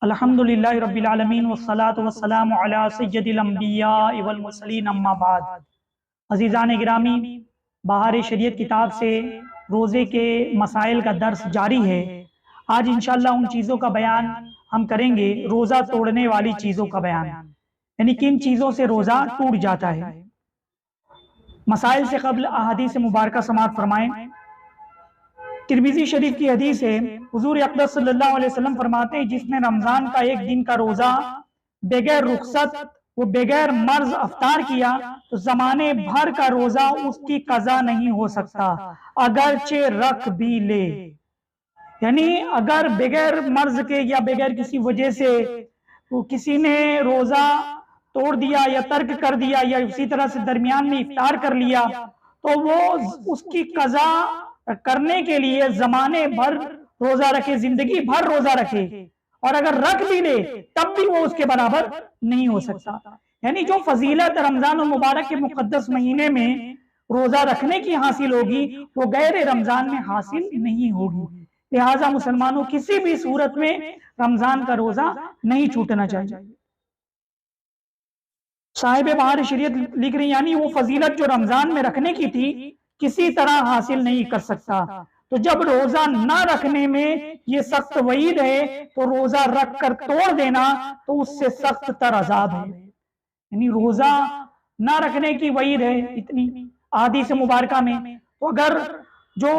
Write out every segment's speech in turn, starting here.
अल्हम्दुलिल्लाहि रब्बिल आलमीन वस्सलातु वस्सलामु अला सय्यदिल अंबिया वल मुरसलीन अम्मा बाद। अज़ीज़ान गिरामी, बहार शरीयत किताब से रोज़े के मसाइल का दर्स जारी है। आज इंशाअल्लाह उन चीज़ों का बयान हम करेंगे, रोज़ा तोड़ने वाली चीज़ों का बयान, यानी किन चीज़ों से रोज़ा टूट जाता है। मसाइल से कबल अहादीस मुबारका समाअत फरमाएं। तिरमिज़ी शरीफ की हदीस है, हुजूर अक़दस सल्लल्लाहु अलैहि वसल्लम फरमाते हैं, जिसने रमजान का एक दिन का रोजा बगैर रुखसत वो बगैर मर्ज अफ्तार किया तो जमाने भर का रोजा उसकी कज़ा नहीं हो सकता, अगरचे रख भी ले। यानी अगर बगैर मर्ज के या बगैर किसी वजह से किसी ने रोजा तोड़ दिया या तर्क कर दिया या उसी तरह से दरमियान में इफ्तार कर लिया तो वो उसकी कज़ा करने के लिए जमाने भर रोजा रखे, जिंदगी भर रोजा रखे, और अगर रख भी ले तब भी वो उसके बराबर नहीं हो सकता। यानी जो फजीलत रमजान मुबारक के मुकद्दस महीने में रोजा रखने की हासिल होगी वो गैर रमजान में हासिल नहीं होगी। लिहाजा मुसलमानों किसी भी सूरत में रमजान का रोजा नहीं छूटना चाहिए। साहिब बहार शरीयत लिख रही, यानी वो फजीलत जो रमजान में रखने की थी किसी तरह हासिल नहीं कर सकता। तो जब रोजा ना रखने में ये सख्त वईद है तो रोजा रख कर तोड़ देना तो उससे सख्त तर अजाब है। यानी रोजा ना रखने की वईद है इतनी हदीस मुबारका में, तो अगर जो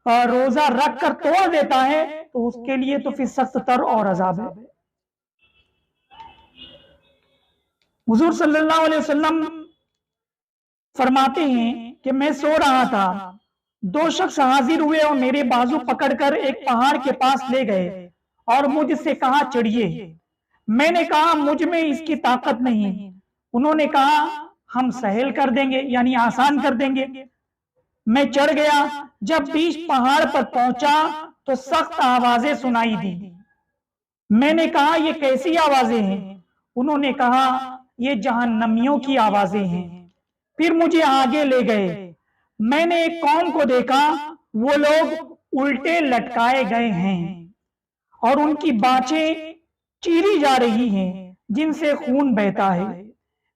रोजा रख कर तोड़ देता है तो उसके लिए तो फिर सख्त तर और अजाब है। हुजूर सल्लल्लाहु अलैहि वसल्लम फरमाते हैं कि मैं सो रहा था, दो शख्स हाजिर हुए और मेरे बाजू पकड़कर एक पहाड़ के पास ले गए और मुझसे कहा चढ़िए। मैंने कहा मुझ में इसकी ताकत नहीं। उन्होंने कहा हम सहल कर देंगे, यानी आसान कर देंगे। मैं चढ़ गया। जब बीच पहाड़ पर पहुंचा तो सख्त आवाजें सुनाई दी। मैंने कहा ये कैसी आवाजें हैं? उन्होंने कहा ये जहन्नमियों की आवाजें हैं। फिर मुझे आगे ले गए। मैंने एक कौम को देखा, वो लोग उल्टे लटकाए गए हैं और उनकी बाँचें चीरी जा रही हैं जिनसे खून बहता है।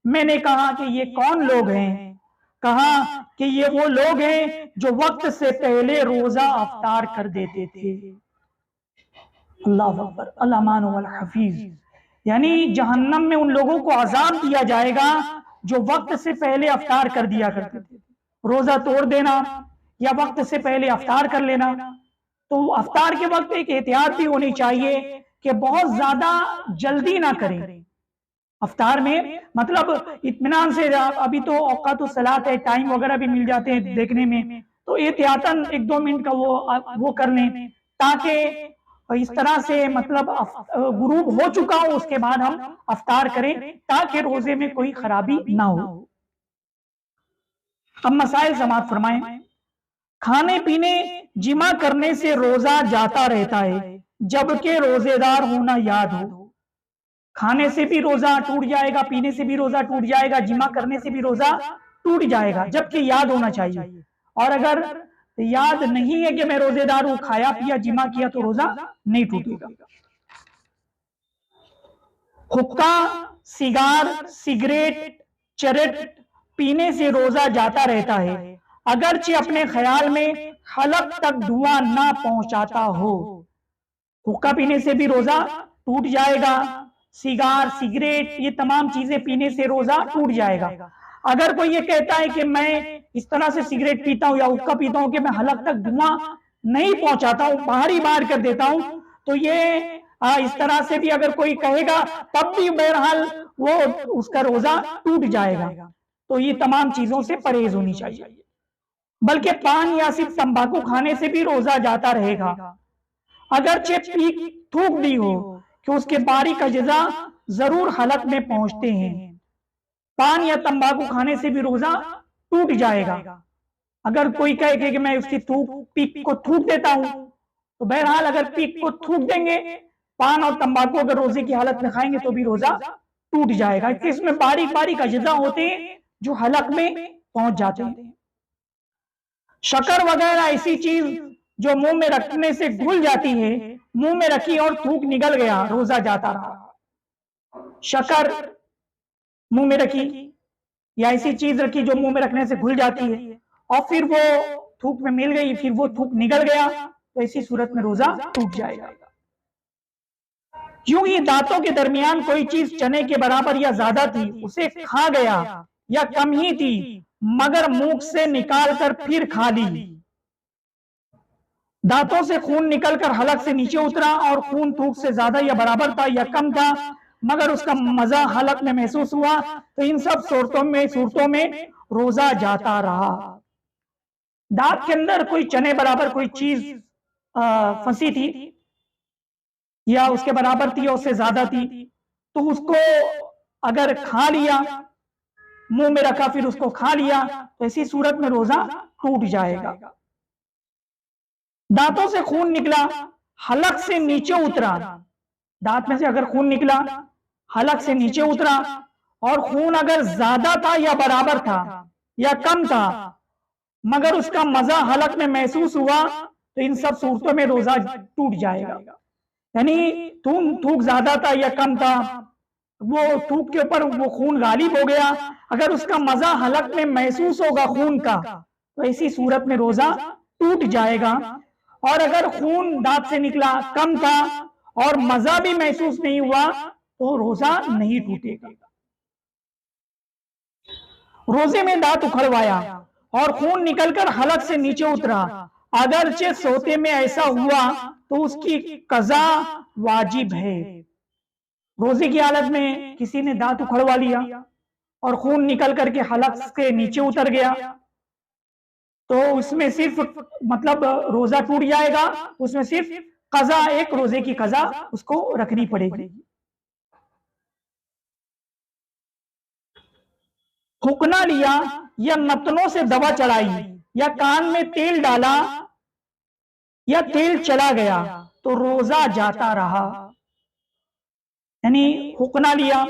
मैंने कहा कि ये कौन लोग हैं? कहा कि ये वो लोग हैं जो वक्त से पहले रोजा अफ्तार कर देते थे। अल्लाह अकबर, अल अमान वल हफीज। यानी जहन्नम में उन लोगों को अजाब दिया जाएगा जो वक्त से पहले अफ्तार कर दिया करते थे। रोजा तोड़ देना या वक्त से पहले अफ्तार कर लेना, तो अफ्तार के वक्त एक एहतियात भी होनी चाहिए कि बहुत ज्यादा जल्दी ना करें अफ्तार में, मतलब इत्मीनान से। अभी तो औकात सलात है, टाइम वगैरह भी मिल जाते हैं देखने में, तो एहतियातन 1-2 मिनट का वो कर लें ताकि इस तरह से मतलब गुरूब हो चुका हो उसके बाद हम अफ्तार करें ताकि रोजे में कोई खराबी ना हो। अब मसाइल समाअत फरमाएं। खाने पीने जिमा करने से रोजा जाता रहता है जबकि रोजेदार होना याद हो। खाने से भी रोजा टूट जाएगा, पीने से भी रोजा टूट जाएगा, जिमा करने से भी रोजा टूट जाएगा, जबकि याद होना चाहिए। और अगर याद नहीं है कि मैं रोजेदार हूं, खाया पिया जिमा किया तो रोजा नहीं टूटेगा। हुक्का, सिगार, सिगरेट, चरट पीने से रोजा जाता रहता है अगरचे अपने ख्याल में हलक तक धुआं ना पहुंचाता हो। हुक्का पीने से भी रोजा टूट जाएगा, सिगार, सिगरेट, ये तमाम चीजें पीने से रोजा टूट जाएगा। अगर कोई ये कहता है कि मैं इस तरह से सिगरेट पीता हूं या हुक्का पीता हूं कि मैं हलक तक धुआं नहीं पहुंचाता हूं, बाहर ही बाहर कर देता हूं, तो ये इस तरह से भी अगर कोई कहेगा तब भी बहरहाल वो उसका रोजा टूट जाएगा। तो ये तमाम चीजों से परहेज होनी चाहिए। बल्कि पान या सिर्फ तंबाकू खाने से भी रोजा जाता रहेगा अगरचे पीक थूक दी हो कि उसके बारीक अज्जा जरूर हलक में पहुंचते हैं। पान या तंबाकू खाने से भी रोजा टूट जाएगा। अगर कोई कहे कि मैं उसकी पीक को थूक देता हूं तो बहरहाल अगर पीक को थूक देंगे, पान और तंबाकू अगर रोजे की हालत में खाएंगे तो भी रोजा टूट जाएगा। इसमें बारीक बारीक अज्जा होते हैं जो हलक में पहुंच जाते हैं। शक्कर वगैरह ऐसी चीज जो मुंह में रखने से घुल जाती है, मुंह में रखी और थूक निकल गया, रोजा जाता रहा। शक्कर मुंह में रखी या ऐसी चीज रखी जो मुंह में रखने से घुल जाती है और फिर वो थूक में मिल गई, फिर वो थूक निकल गया, तो ऐसी सूरत में रोजा टूट जाएगा। यूं ही दांतों के दरमियान कोई चीज चने के बराबर या ज्यादा थी, उसे खा गया या कम ही थी मगर मुंह से निकालकर फिर खा ली। दांतों से खून निकलकर हलक से नीचे उतरा और खून थूक से ज्यादा या बराबर था या कम था मगर उसका मजा हलक में महसूस हुआ, तो इन सब सूरतों में रोजा जाता रहा। दांत के अंदर कोई चने बराबर कोई चीज फंसी थी या उसके बराबर थी या उससे ज्यादा थी, तो उसको अगर खा लिया, मुंह में रखा फिर उसको खा लिया, तो ऐसी सूरत में रोजा टूट जाएगा। दांतों से खून निकला, हलक से नीचे उतरा, दांत में से अगर खून निकला, हलक से नीचे उतरा और खून अगर ज्यादा था या बराबर था या कम था मगर उसका मजा हलक में महसूस हुआ, तो इन सब सूरतों में रोजा टूट जाएगा। यानी थूक ज्यादा था या कम था, वो थूक के ऊपर वो खून गालिब हो गया, अगर उसका मजा हलक में महसूस होगा खून का, तो ऐसी सूरत में रोजा टूट जाएगा। और अगर खून दांत से निकला, कम था और मजा भी महसूस नहीं हुआ, तो रोजा नहीं टूटेगा। रोजे में दांत उखड़वाया और खून निकलकर हलक से नीचे उतरा, अगरचे सोते में ऐसा हुआ तो उसकी कज़ा वाजिब है। रोजे की हालत में किसी ने दांत उखड़वा लिया और खून निकल करके हलक से नीचे उतर गया, तो उसमें सिर्फ मतलब रोजा टूट जाएगा, उसमें सिर्फ कज़ा, एक रोजे की कज़ा उसको रखनी पड़ेगी। थूकना लिया या नतनों से दवा चढ़ाई या कान में तेल डाला या तेल चला गया, तो रोजा जाता रहा। यानी हुक्ना लिया,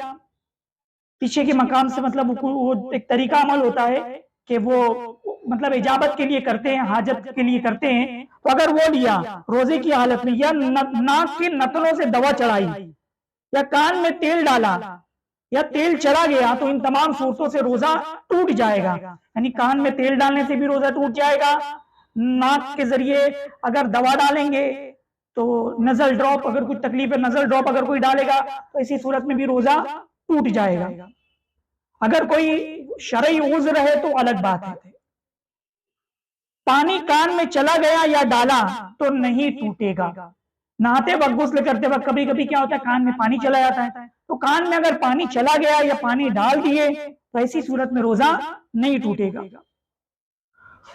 पीछे के मकाम से मतलब वो एक तरीका अमल होता है कि वो मतलब इजाबत के लिए करते हैं, हाजत के लिए करते हैं, तो अगर वो लिया रोजे की हालत में या नाक के नतनों से दवा चढ़ाई या कान में तेल डाला या तेल चला गया, तो इन तमाम सूरतों से रोजा टूट जाएगा। यानी कान में तेल डालने से भी रोजा टूट जाएगा, नाक के जरिए अगर दवा डालेंगे तो नजल ड्रॉप, अगर कुछ तकलीफ है नजल ड्रॉप अगर कोई डालेगा, तो इसी सूरत में भी रोजा टूट जाएगा। अगर कोई शरई उज़्र है तो अलग बात है। पानी कान में चला गया या डाला तो नहीं टूटेगा। नहाते वक्त, गुस्ल करते वक्त कभी कभी क्या होता है, कान में पानी चला जाता है, तो कान में अगर पानी चला गया या पानी डाल दिए तो ऐसी सूरत में रोजा नहीं टूटेगा।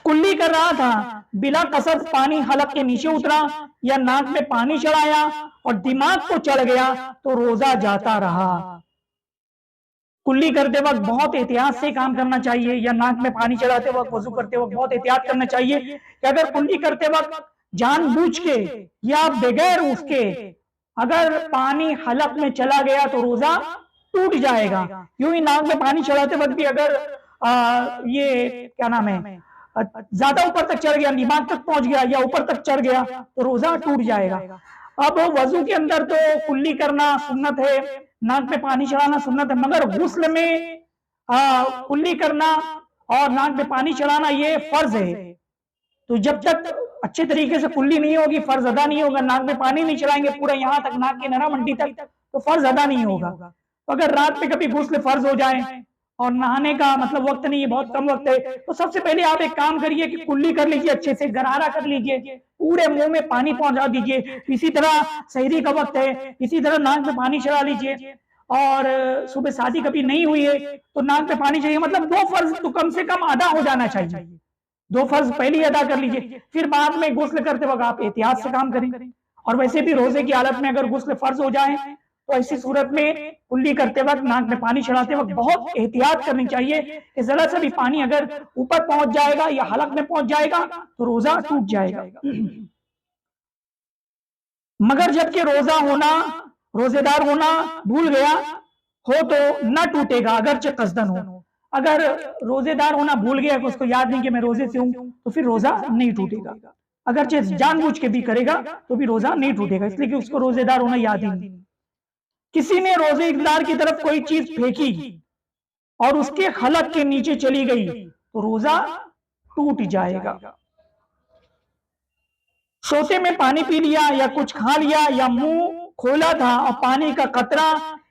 कुल्ली कर रहा था, बिला कसद पानी हलक के नीचे उतरा या नाक में पानी चढ़ाया और दिमाग को चढ़ गया, तो रोजा जाता रहा। कुल्ली करते वक्त बहुत एहतियात से काम करना चाहिए, या नाक में पानी चढ़ाते वक्त, वजू करते वक्त बहुत एहतियात करना चाहिए कि अगर कुल्ली करते वक्त जानबूझ के या बगैर उसके अगर पानी हलक में चला गया तो रोजा टूट जाएगा। यूं ही नाक में पानी चढ़ाते वक्त भी अगर ये क्या नाम है, ज्यादा ऊपर तक चढ़ गया, दिमाग तक पहुंच गया या ऊपर तक चढ़ गया, तो रोजा टूट जाएगा। अब वजू के अंदर तो कुल्ली करना सुन्नत है, नाक में पानी चढ़ाना सुन्नत है, मगर गुस्ल में कुल्ली करना और नाक में पानी चढ़ाना ये फर्ज है। तो जब तक अच्छे तरीके से कुल्ली नहीं होगी, फर्ज अदा नहीं होगा। नाक में पानी नहीं चढ़ाएंगे पूरा यहाँ तक, नाक की नरा मंडी तक, तो फर्ज अदा नहीं होगा। तो अगर रात में कभी गुस्ल फर्ज हो जाए और नहाने का मतलब वक्त नहीं है, बहुत कम वक्त है, तो सबसे पहले आप एक काम करिए कि कुल्ली कर लीजिए, अच्छे से गरारा कर लीजिए, पूरे मुंह में पानी पहुंचा दीजिए। इसी तरह सहरी का वक्त है, इसी तरह नाक में पानी चढ़ा लीजिए। और सुबह शादी कभी नहीं हुई है तो नाक में पानी चाहिए, मतलब 2 फर्ज तो कम से कम अदा हो जाना चाहिए। 2 फर्ज पहले ही अदा कर लीजिए, फिर बाद में गुस्ल करते वक्त आप एहतियात से काम करें। और वैसे भी रोजे की हालत में अगर गुस्ल फर्ज हो जाए तो ऐसी सूरत में कुल्ली करते वक्त, नाक में पानी चढ़ाते वक्त बहुत एहतियात करनी चाहिए कि जरा सा भी पानी अगर ऊपर पहुंच जाएगा या हलक में पहुंच जाएगा तो रोजा टूट जाएगा। मगर जबकि रोजेदार होना भूल गया हो तो न टूटेगा, अगरचे कसदन हो। अगर रोजेदार होना भूल गया, उसको याद नहीं कि मैं रोजे से हूं, तो फिर रोजा नहीं टूटेगा। अगर जानबूझ के भी करेगा तो भी रोजा नहीं टूटेगा, इसलिए कि उसको रोजेदार होना याद ही नहीं। किसी ने रोजेदार की तरफ कोई चीज फेंकी और उसके हलक के नीचे चली गई तो रोजा टूट जाएगा। सोते में पानी पी लिया या कुछ खा लिया या मुंह खोला था और पानी का कतरा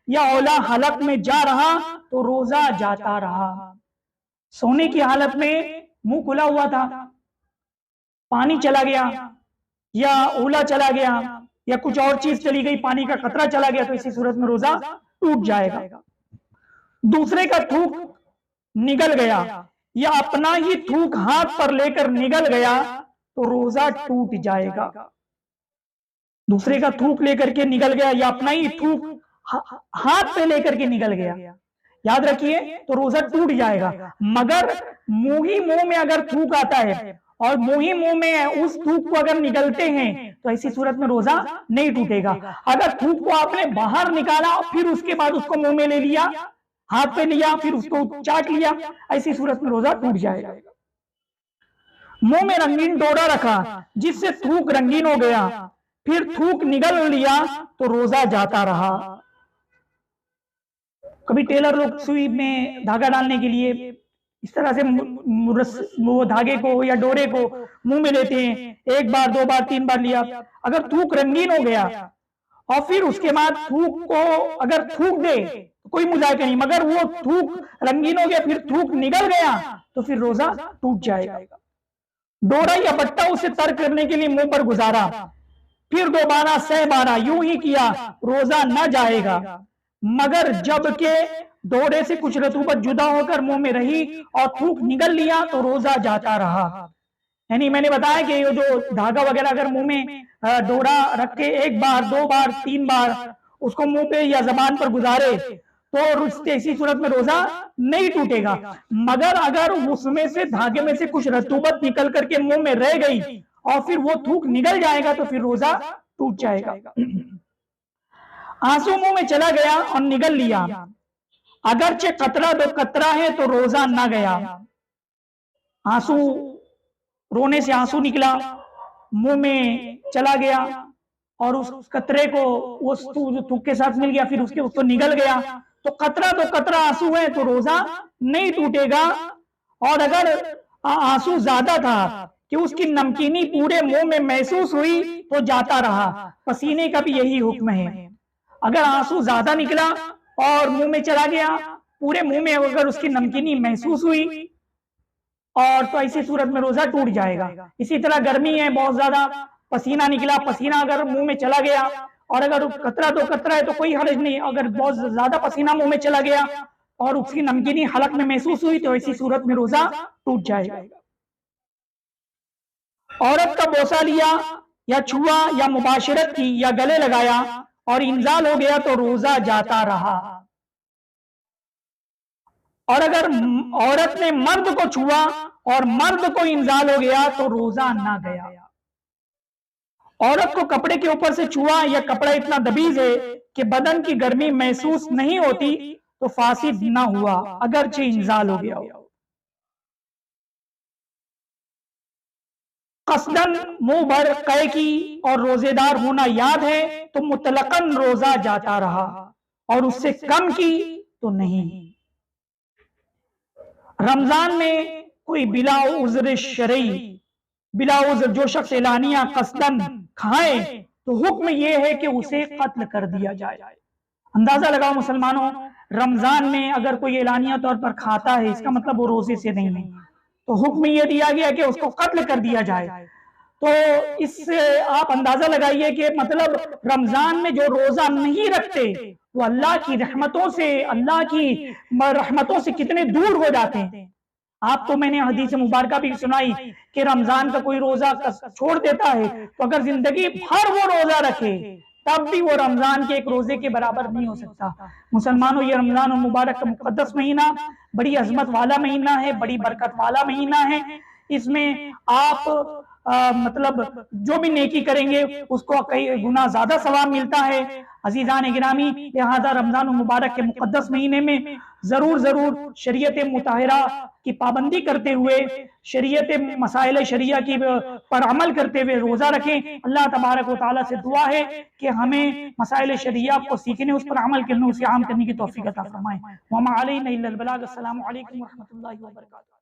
या ओला हलक में जा रहा तो रोजा जाता रहा। सोने की हालत में मुंह खुला हुआ था, पानी चला गया या ओला चला गया या कुछ और चीज चली गई, पानी का कतरा चला गया, तो इसी सूरत में रोजा टूट जाएगा। दूसरे का थूक निगल गया या अपना ही थूक हाथ पर लेकर निगल गया तो रोजा टूट जाएगा। दूसरे का थूक लेकर के निगल गया या अपना ही थूक हाथ पे लेकर के निगल गया, याद रखिए, तो रोजा टूट जाएगा। मगर मुंह में अगर थूक आता है और मुंह में उस थूक को अगर निगलते हैं तो ऐसी सूरत में रोजा नहीं टूटेगा। अगर थूक को आपने बाहर निकाला फिर उसके बाद उसको मुंह में ले लिया, हाथ पे लिया, फिर उसको चाट लिया, ऐसी सूरत में रोजा टूट जाएगा। मुंह में रंगीन डोरा रखा जिससे थूक रंगीन हो गया, फिर थूक निगल लिया तो रोजा जाता रहा। कभी टेलर लोग सुई में धागा डालने के लिए इस तरह से वो धागे को या डोरे को मुंह में लेते हैं, एक बार, दो बार, तीन बार लिया, अगर थूक रंगीन हो गया और फिर उसके बाद थूक को अगर थूक दे तो कोई मुजायका नहीं, मगर वो थूक रंगीन हो गया फिर थूक निगल गया तो फिर रोजा टूट जाएगा। डोरा या बट्टा उसे तर्क करने के लिए मुंह पर गुजारा, फिर दोबारा 6 बारा यूं ही किया, रोजा न जाएगा। मगर जबकि डोरे से कुछ रतूबत जुदा होकर मुंह में रही और थूक निगल लिया तो रोजा जाता रहा। यानी मैंने बताया कि ये जो धागा वगैरह अगर मुंह में डोरा रख के एक बार, दो बार, तीन बार उसको मुंह पे या जबान पर गुजारे तो इसी सूरत में रोजा नहीं टूटेगा। मगर अगर उसमें से धागे में से कुछ रतूबत निकल करके मुंह में रह गई और फिर वो थूक निगल जाएगा तो फिर रोजा टूट जाएगा। आंसू मुंह में चला गया और निगल लिया, अगरचे कतरा दो कतरा है तो रोजा ना गया। आंसू, रोने से आंसू निकला, मुंह में चला गया और उस कतरे को उस थूक के साथ मिल गया, फिर उसको निगल गया तो कतरा दो कतरा आंसू है तो रोजा नहीं टूटेगा। और अगर आंसू ज्यादा था कि उसकी नमकीनी पूरे मुंह में महसूस हुई तो जाता रहा। पसीने का भी यही हुक्म है, अगर आंसू ज्यादा निकला और मुंह में चला गया, पूरे मुंह में अगर उसकी नमकीनी महसूस हुई और तो ऐसी सूरत में रोजा टूट जाएगा। इसी तरह गर्मी है, बहुत ज्यादा पसीना निकला, पसीना अगर मुंह में चला गया और अगर कतरा दो कतरा है तो कोई हर्ज नहीं, अगर बहुत ज्यादा पसीना मुंह में चला गया और उसकी नमकीनी हलक में महसूस हुई तो ऐसी सूरत में रोजा टूट जाएगा। औरत का बोसा लिया या छुआ या मुबाशरत की या गले लगाया और इंजाल हो गया तो रोजा जाता रहा। और अगर औरत ने मर्द को छुआ और मर्द को इंजाल हो गया तो रोजा ना गया। औरत को कपड़े के ऊपर से छुआ या कपड़ा इतना दबीज है कि बदन की गर्मी महसूस नहीं होती तो फासिद ना हुआ, अगरचे इंजाल हो गया हो। कसदन मुंह भर कै की और रोजेदार होना याद है तो मुतलकन रोजा जाता रहा और उससे कम की तो नहीं। रमजान में कोई बिला उज़्र शरई, बिला उज़्र जो शख्स एलानिया कसदन खाए तो हुक्म यह है कि उसे कत्ल कर दिया जाए। अंदाजा लगाओ मुसलमानों, रमजान में अगर कोई एलानिया तौर पर खाता है इसका मतलब वो रोजे से नहीं है, तो हुक्म यह दिया गया कि उसको कत्ल कर दिया जाए। तो इससे आप अंदाजा लगाइए कि मतलब रमजान में जो रोजा नहीं रखते वो अल्लाह की रहमतों से कितने दूर हो जाते हैं। आपको मैंने हदीस मुबारक भी सुनाई कि रमजान का कोई रोजा छोड़ देता है तो अगर जिंदगी भर वो रोजा रखे तब भी वो रमजान के एक रोजे के बराबर नहीं हो सकता। मुसलमानों, ये रमजान और मुबारक का मुकद्दस महीना बड़ी अजमत वाला महीना है, बड़ी बरकत वाला महीना है। इसमें आप मतलब जो भी नेकी करेंगे उसको कई गुना ज्यादा सवाब मिलता है। अजीजान गिरामी, लिहाजा रमजान मुबारक के मुकद्दस महीने में जरूर शरीयत मुताहिरा की पाबंदी करते हुए, शरीयत मसाइल शरिया की पर अमल करते हुए रोजा रखें। अल्लाह तबारक व तआला से दुआ है कि हमें मसाइल शरिया को सीखने, उस पर अमल करने, उसे आम करने की तौफीक अता फरमाएं। वमा अलैना इल्लल बलाग। अस्सलामु अलैकुम व रहमतुल्लाहि व बरकातुहू।